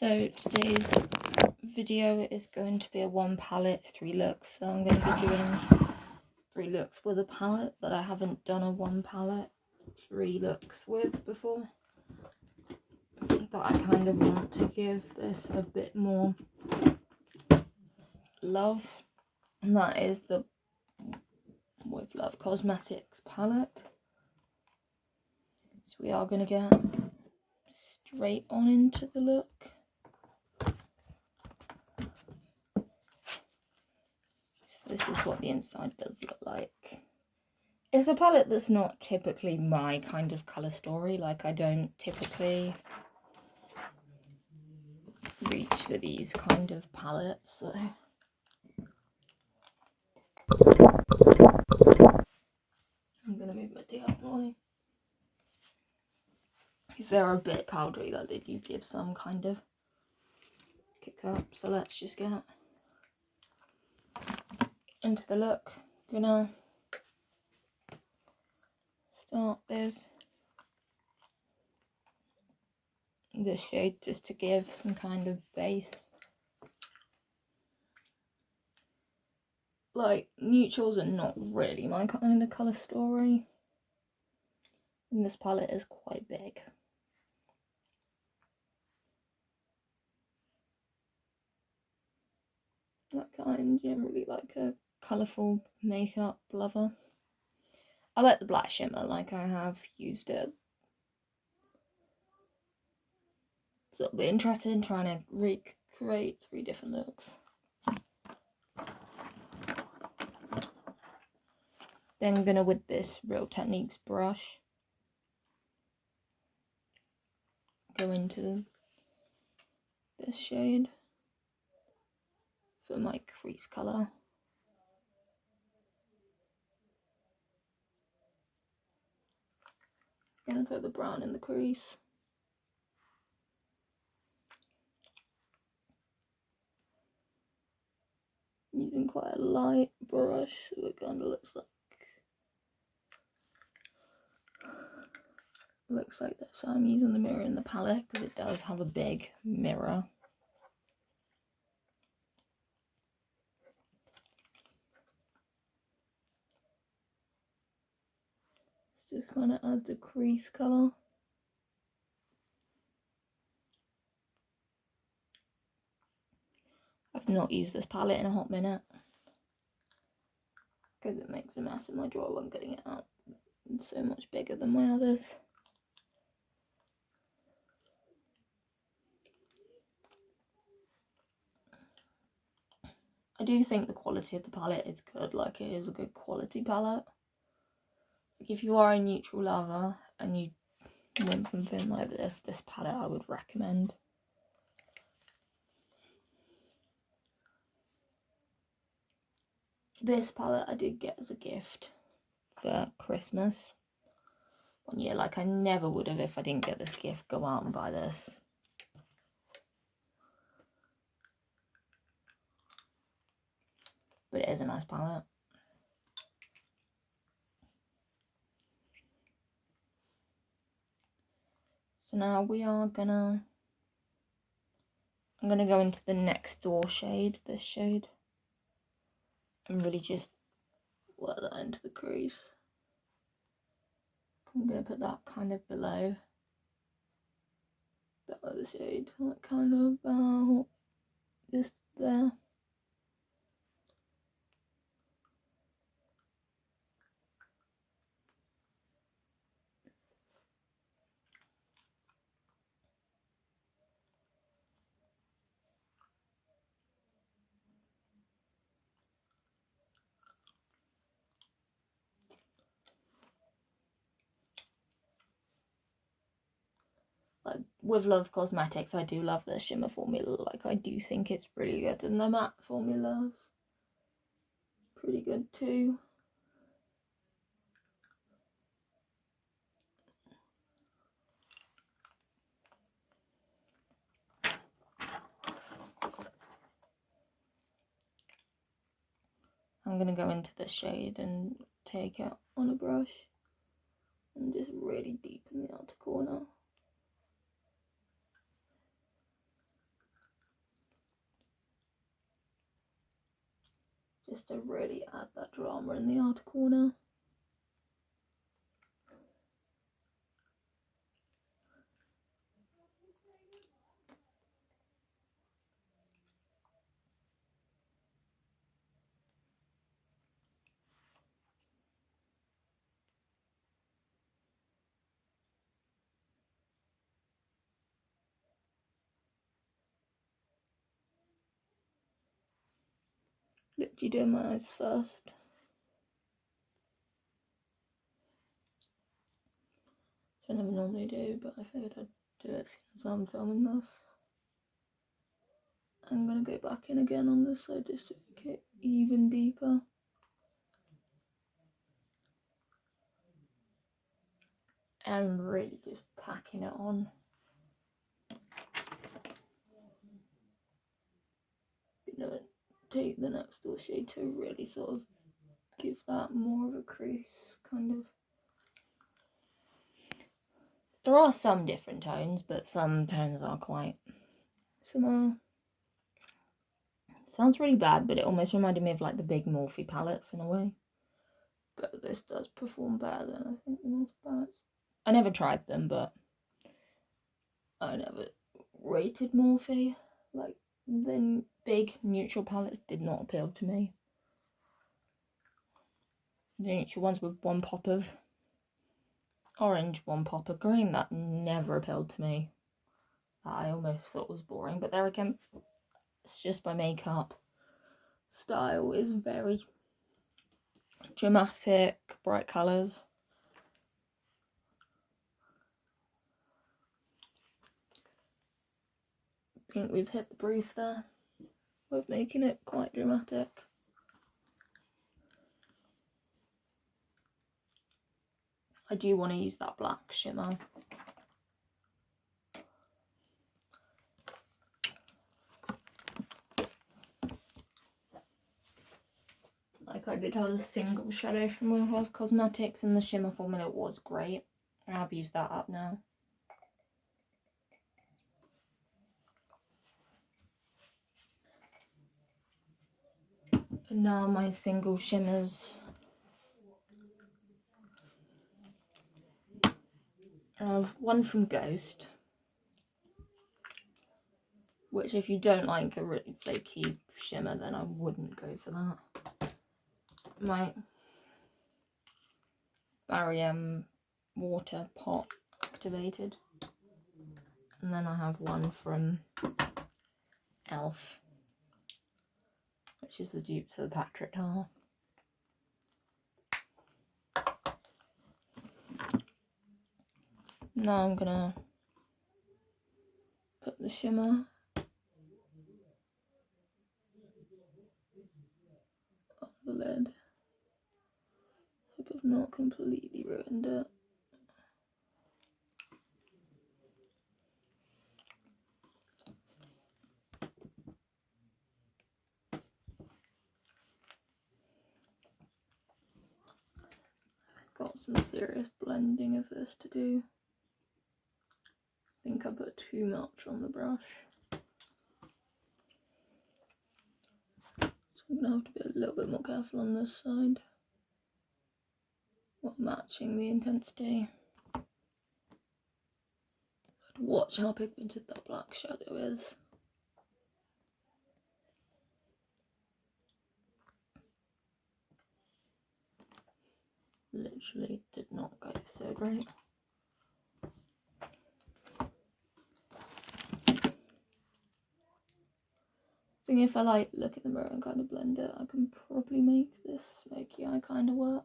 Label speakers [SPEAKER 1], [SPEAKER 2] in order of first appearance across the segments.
[SPEAKER 1] So today's video is going to be a one palette, 3 looks. So I'm going to be doing 3 looks with a palette that I haven't done a one palette, 3 looks with before. That I kind of want to give this a bit more love. And that is the With Love Cosmetics palette. So we are going to get straight on into the look. So this is what the inside does look like. It's a palette that's not typically my kind of colour story. Like, I don't typically reach for these kind of palettes, so I'm gonna move my tea out more because they're a bit powdery, like they do give some kind of kick up. So let's just get into the look. Gonna start with this shade just to give some kind of base. Like, neutrals are not really my kind of colour story, and this palette is quite big. Like, I'm generally like a colourful makeup lover. I like the black shimmer, like I have used it. So I'll be interested in trying to recreate 3 different looks. Then I'm gonna, with this Real Techniques brush, go into this shade for my crease colour. Gonna put the brown in the crease. I'm using quite a light brush, so it kind of looks like this. So I'm using the mirror in the palette because it does have a big mirror. Just kind of adds a crease colour. I've not used this palette in a hot minute because it makes a mess in my drawer when getting it out. It's so much bigger than my others. I do think the quality of the palette is good, like it is a good quality palette. Like, if you are a neutral lover and you want something like this palette I would recommend. This palette I did get as a gift for Christmas one year. Like, I never would have, if I didn't get this gift, go out and buy this. But it is a nice palette. So now we are gonna, I'm gonna go into the Next Door shade, this shade, and really just work that into the crease. I'm gonna put that kind of below that other shade, like kind of about just there. Like, with Love Cosmetics, I do love the shimmer formula. Like, I do think it's pretty good, and the matte formula's pretty good too. I'm gonna go into the shade and take it on a brush and just really deepen the outer corner. just to really add that drama in the outer corner. Literally doing my eyes first. Which I never normally do, but I figured I'd do it since I'm filming this. I'm going to go back in again on this side just to make it even deeper. And really just packing it on. You know, take the next door shade to really sort of give that more of a crease, kind of. There are some different tones, but some tones are quite similar. Sounds really bad, but it almost reminded me of like the big Morphe palettes in a way. But this does perform better than I think the Morphe palettes. I never tried them, but I never rated Morphe. Like, the big neutral palettes did not appeal to me. The neutral ones with one pop of orange, one pop of green, that never appealed to me. That I almost thought was boring, but there again, it's just my makeup style is very dramatic, bright colours. I think we've hit the brief there with making it quite dramatic. I do want to use that black shimmer. Like I did have a single shadow from Real Health Cosmetics, and the shimmer formula was great. I've used that up now. And now my single shimmers. I have one from Ghost, which if you don't like a really flaky shimmer, then I wouldn't go for that. My Barry water pot activated. And then I have one from Elf, which is the dupe to the Patrick Tar. Now I'm gonna put the shimmer on the lid. Hope I've not completely ruined it. Got some serious blending of this to do. I think I put too much on the brush. So I'm going to have to be a little bit more careful on this side while matching the intensity. Watch how pigmented that black shadow is. Literally did not go so great. I think if I like look in the mirror and kind of blend it, I can probably make this smoky eye kind of work.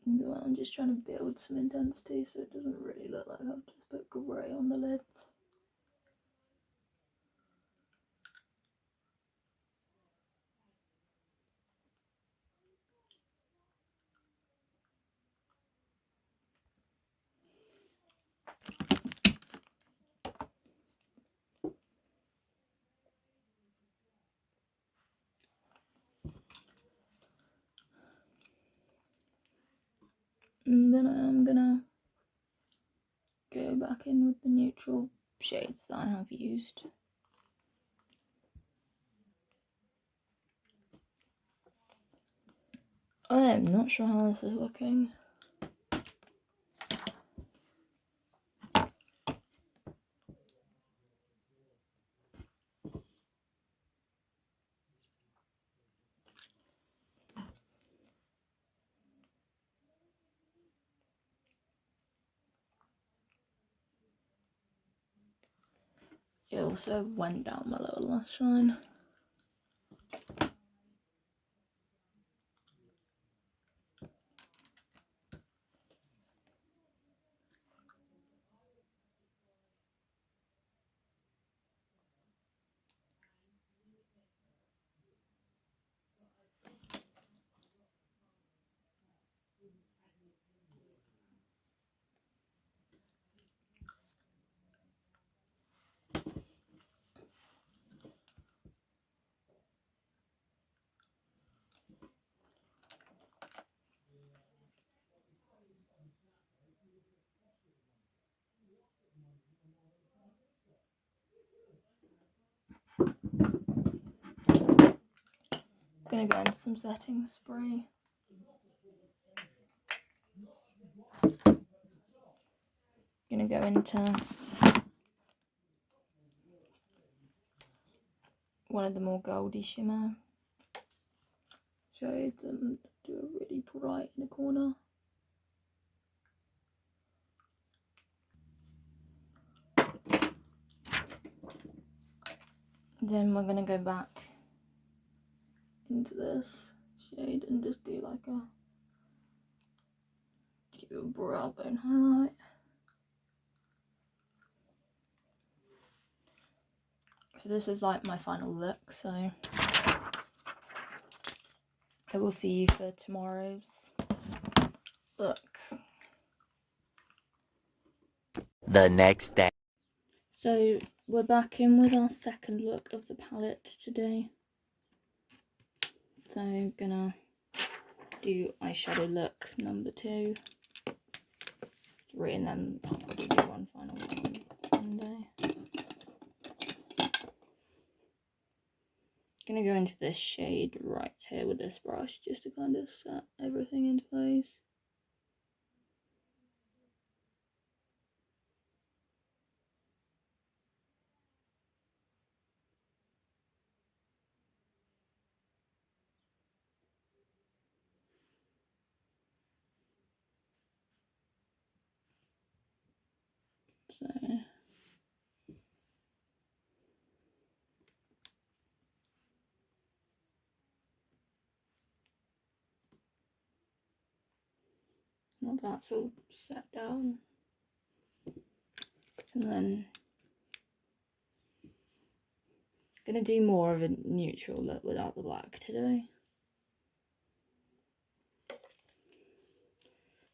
[SPEAKER 1] Well, I'm just trying to build some intensity so it doesn't really look like I've just put grey on the lids. back in with the neutral shades that I have used. I am not sure how this is looking. It also went down my lower lash line. Gonna go into some setting spray. Gonna go into one of the more goldy shimmer shades and do a really bright in the corner. Then we're gonna go back into this shade and just do like a brow bone highlight. So this is like my final look, so I will see you for tomorrow's look.
[SPEAKER 2] The next day.
[SPEAKER 1] So we're back in with our second look of the palette today. So gonna do eyeshadow look number 2. 3 and then I'll do one final one on Sunday. Gonna go into this shade right here with this brush just to kind of set everything into place. So now that's all set down, and then gonna do more of a neutral look without the black today.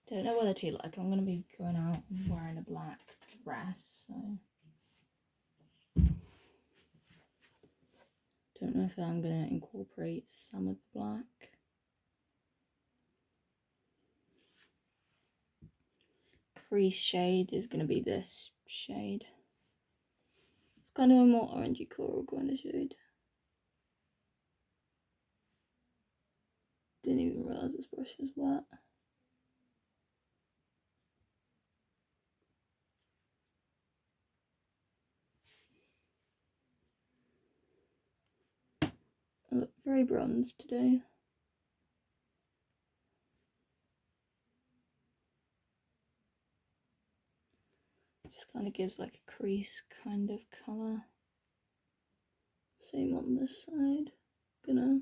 [SPEAKER 1] Don't know whether to like. I'm gonna be going out and wearing a black dress, so don't know if I'm gonna incorporate some of the black. Crease shade is gonna be this shade. It's kind of a more orangey coral kind of shade. Didn't even realise this brush was wet. I look very bronzed today. Just kind of gives like a crease kind of colour. Same on this side. Gonna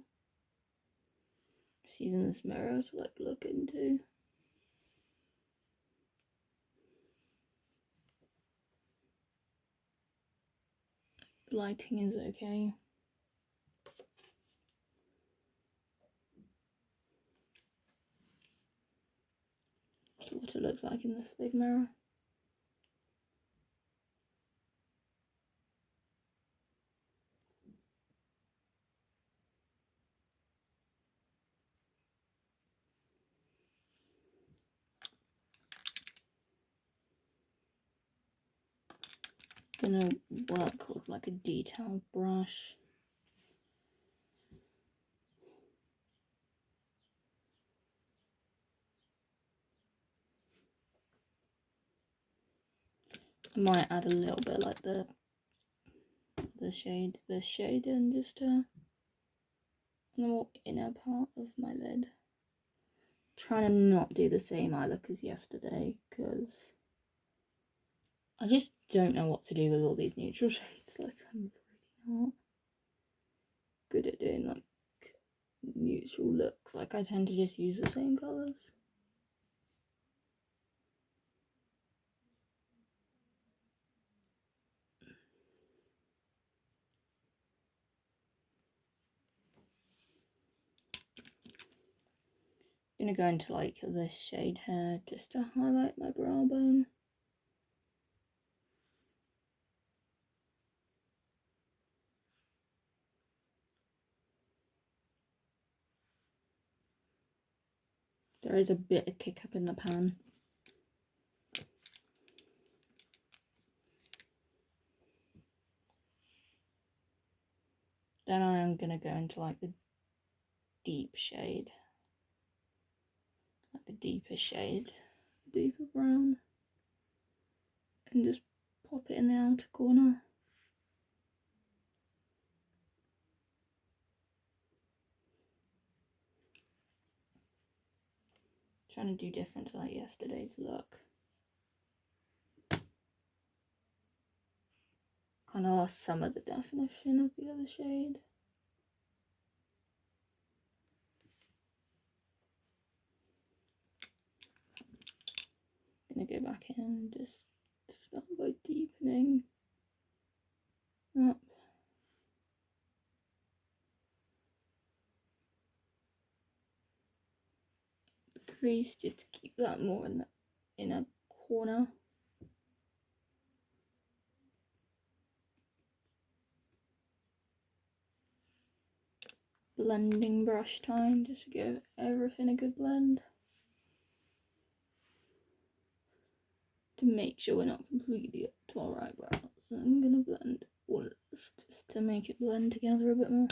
[SPEAKER 1] just using this mirror to like look into. The lighting is okay. That's what it looks like in this big mirror. gonna work with like a detailed brush. I might add a little bit like the shade in just to the more inner part of my lid. Trying to not do the same eye look as yesterday because I just don't know what to do with all these neutral shades. Like, I'm really not good at doing like neutral looks. Like, I tend to just use the same colours. I'm gonna go into like this shade here just to highlight my brow bone. There is a bit of kick up in the pan. Then I am gonna go into like the deep shade, like the deeper shade, deeper brown, and just pop it in the outer corner. Trying to do different to like yesterday's look. Kind of lost some of the definition of the other shade. Gonna go back in and just start by deepening up. The crease just to keep that more in the inner corner. Blending brush time just to give everything a good blend. To make sure we're not completely up to our eyebrows. So I'm gonna blend all of this just to make it blend together a bit more.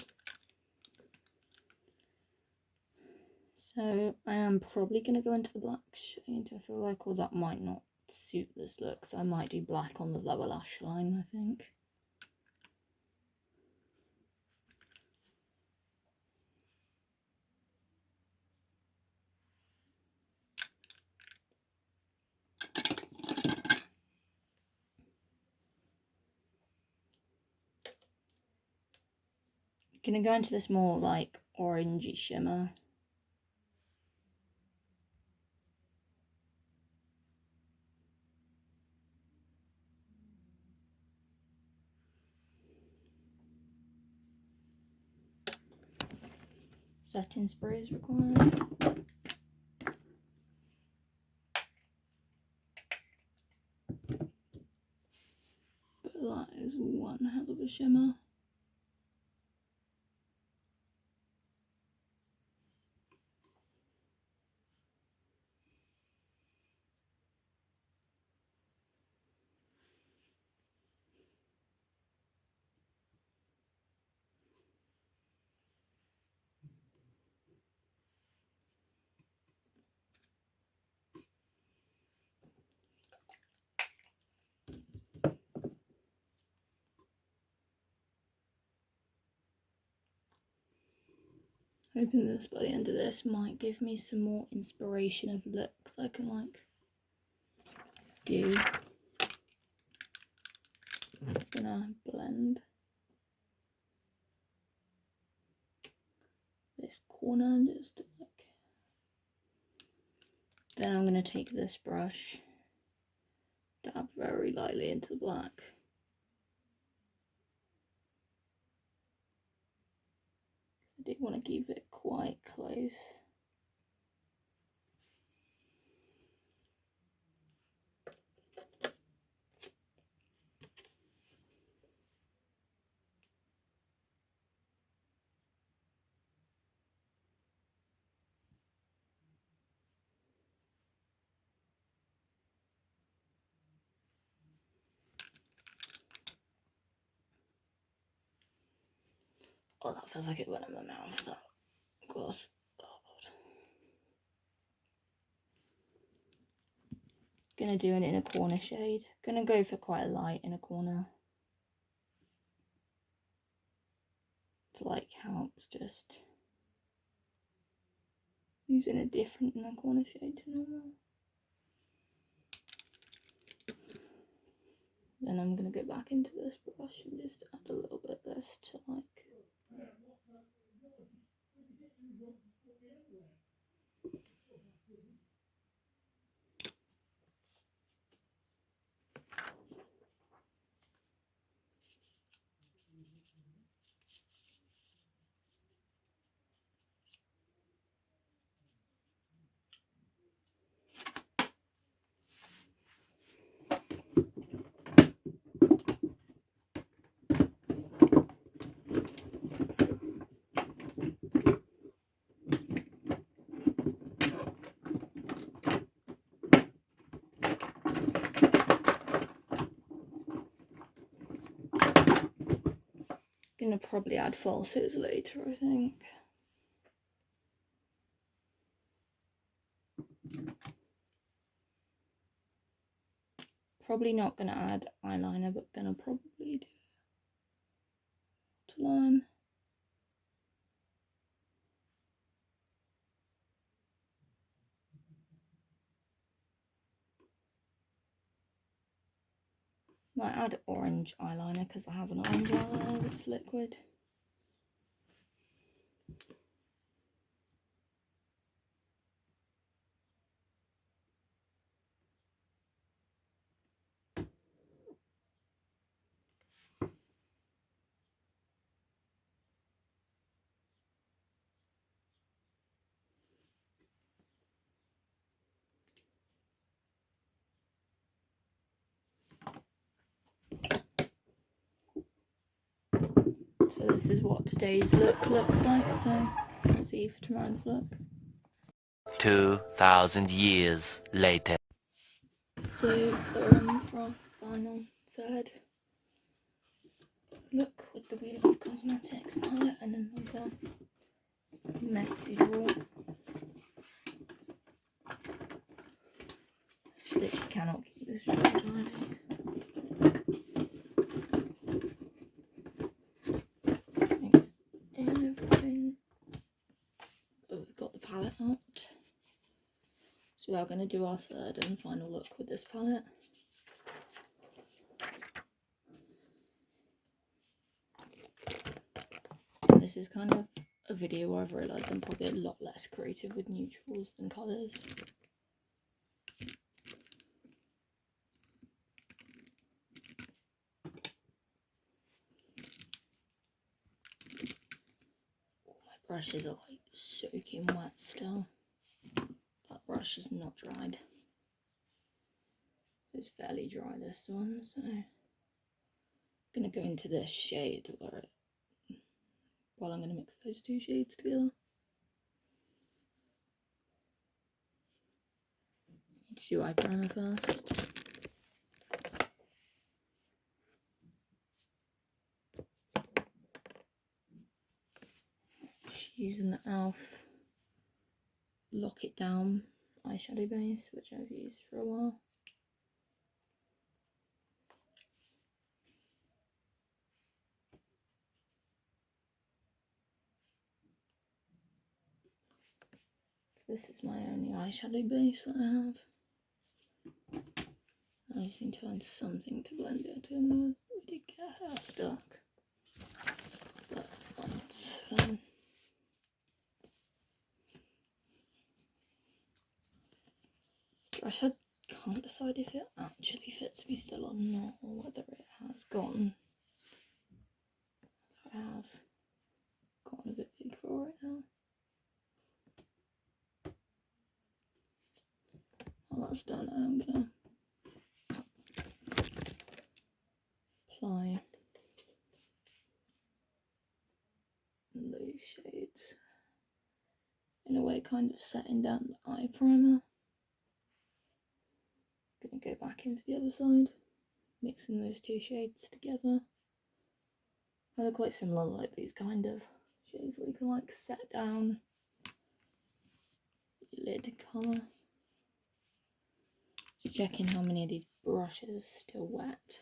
[SPEAKER 1] So I am probably gonna go into the black shade. I feel like that might not suit this look, so I might do black on the lower lash line, I think. Gonna go into this more like orangey shimmer. Setting spray is required. But that is one hell of a shimmer. Hoping this by the end of this might give me some more inspiration of looks I can like do. Gonna blend this corner just like. Then I'm gonna take this brush, dab very lightly into the black. I do want to keep it quite close. Oh, that feels like it went in my mouth. Is that gross? Oh god. Gonna do it in a corner shade. Gonna go for quite a light in a corner. To like helps just using a different in a corner shade to normal. Then I'm gonna go back into this brush and just add a little bit of this to like. Gonna probably add falsies later, I think. Probably not gonna add eyeliner, but gonna probably do line. Might add orange eyeliner because I have an orange eyeliner that's liquid. So this is what today's look looks like, so we'll see for tomorrow's look.
[SPEAKER 2] 2,000 years later.
[SPEAKER 1] So we're in for our final third look with the Wheel of Cosmetics palette and another messy drawer. I literally cannot keep this drawer tidy. Everything. Oh, we've got the palette out. So we are going to do our third and final look with this palette. This is kind of a video where I've realised I'm probably a lot less creative with neutrals than colours. My brushes are like soaking wet still. That brush is not dried. It's fairly dry, this one, so I'm going to go into this shade while I'm going to mix those two shades together. Need to do eye primer first. Just using the e.l.f. Lock It Down eyeshadow base, which I've used for a while. This is my only eyeshadow base that I have. I just need to find something to blend it in with. We did get hair stuck. But that's I can't decide if it actually fits me still or not, or whether it has gone. I have gotten a bit big for it now. While that's done, I'm gonna apply those shades in a way, kind of setting down the eye primer. Gonna go back into the other side, mixing those two shades together. They're quite similar, like these kind of shades where you can like set down your lid colour. Just checking how many of these brushes are still wet.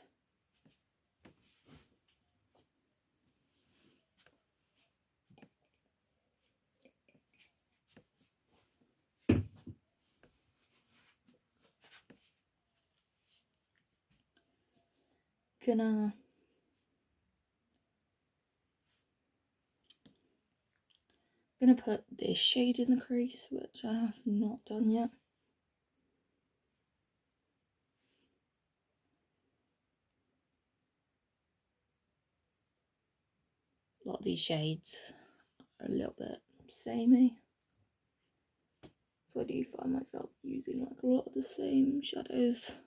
[SPEAKER 1] Gonna put this shade in the crease, which I have not done yet. A lot of these shades are a little bit samey, so I do find myself using like a lot of the same shadows.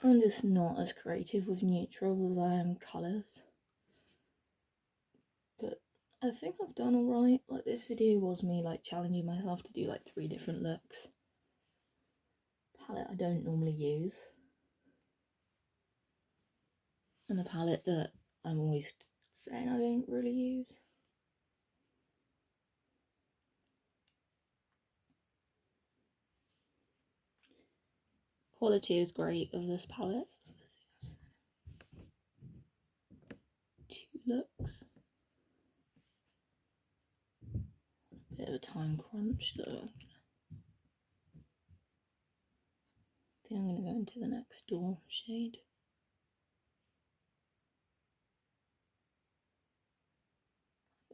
[SPEAKER 1] I'm just not as creative with neutrals as I am colours, but I think I've done alright. Like, this video was me like challenging myself to do like 3 different looks. Palette I don't normally use, and a palette that I'm always saying I don't really use. Quality is great of this palette. So let's see, 2 looks. A bit of a time crunch, so I think I'm going to go into the next door shade.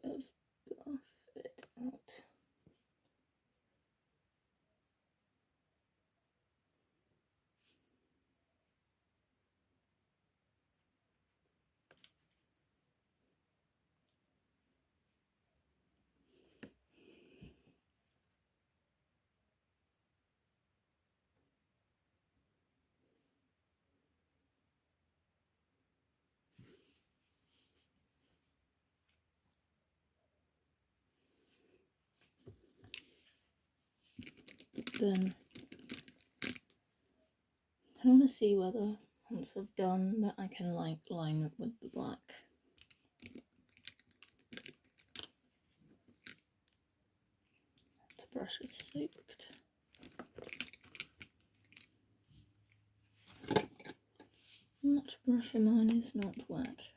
[SPEAKER 1] Buff it out. Then I want to see whether once I've done that I can like line it with the black. The brush is soaked. That brush of mine is not wet.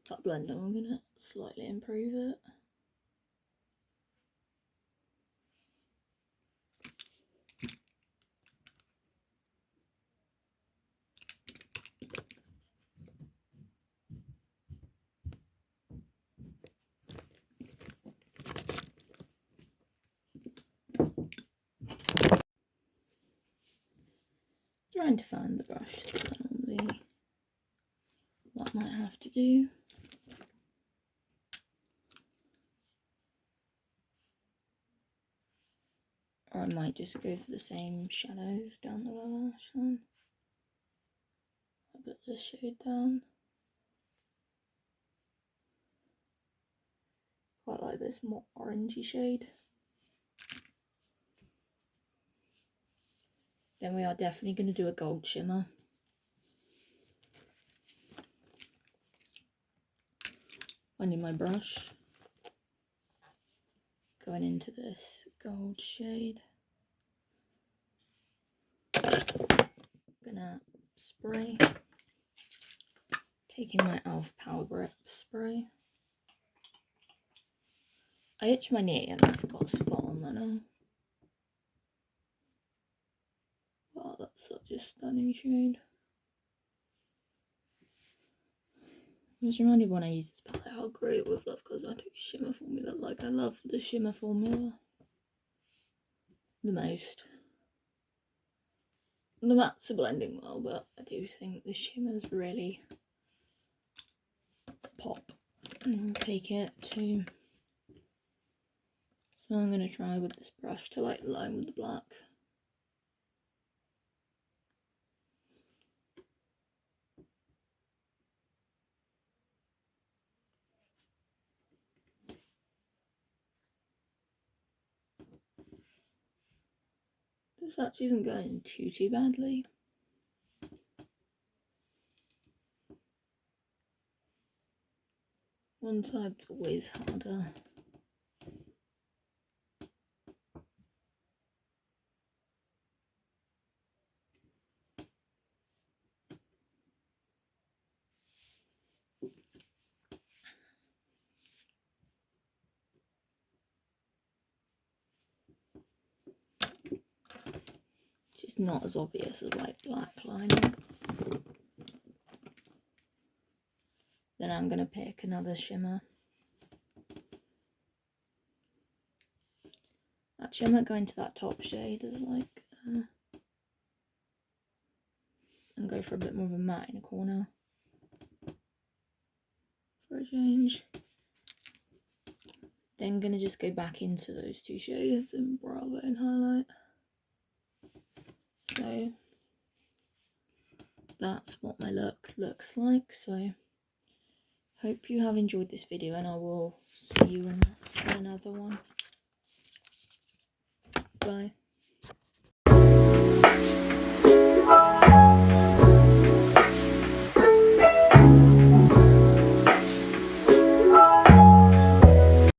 [SPEAKER 1] That blender, I'm going to slightly improve it. Trying to find the brush that normally what I might have to do. Or I might just go for the same shadows down the lower lash line. I'll put this shade down. Quite like this more orangey shade. Then we are definitely going to do a gold shimmer. Finding my brush. Going into this gold shade. Gonna spray. Taking my e.l.f. Power Grip spray. I itched my knee and I forgot a spot on that now. Wow, that's such a stunning shade. I was reminded when I used this palette how great it would look cosmetic shimmer formula. Like, I love the shimmer formula the most. The mattes are blending well, but I do think the shimmers really pop and take it to. So I'm going to try with this brush to like line with the black. This actually isn't going too badly. One side's always harder. It's just not as obvious as like black lining. Then I'm going to pick another shimmer. Actually, I might go into that top shade as like, and go for a bit more of a matte in the corner for a change. Then going to just go back into those two shades in Bravo and Highlight. So that's what my look looks like. So hope you have enjoyed this video, and I will see you in another one. Bye.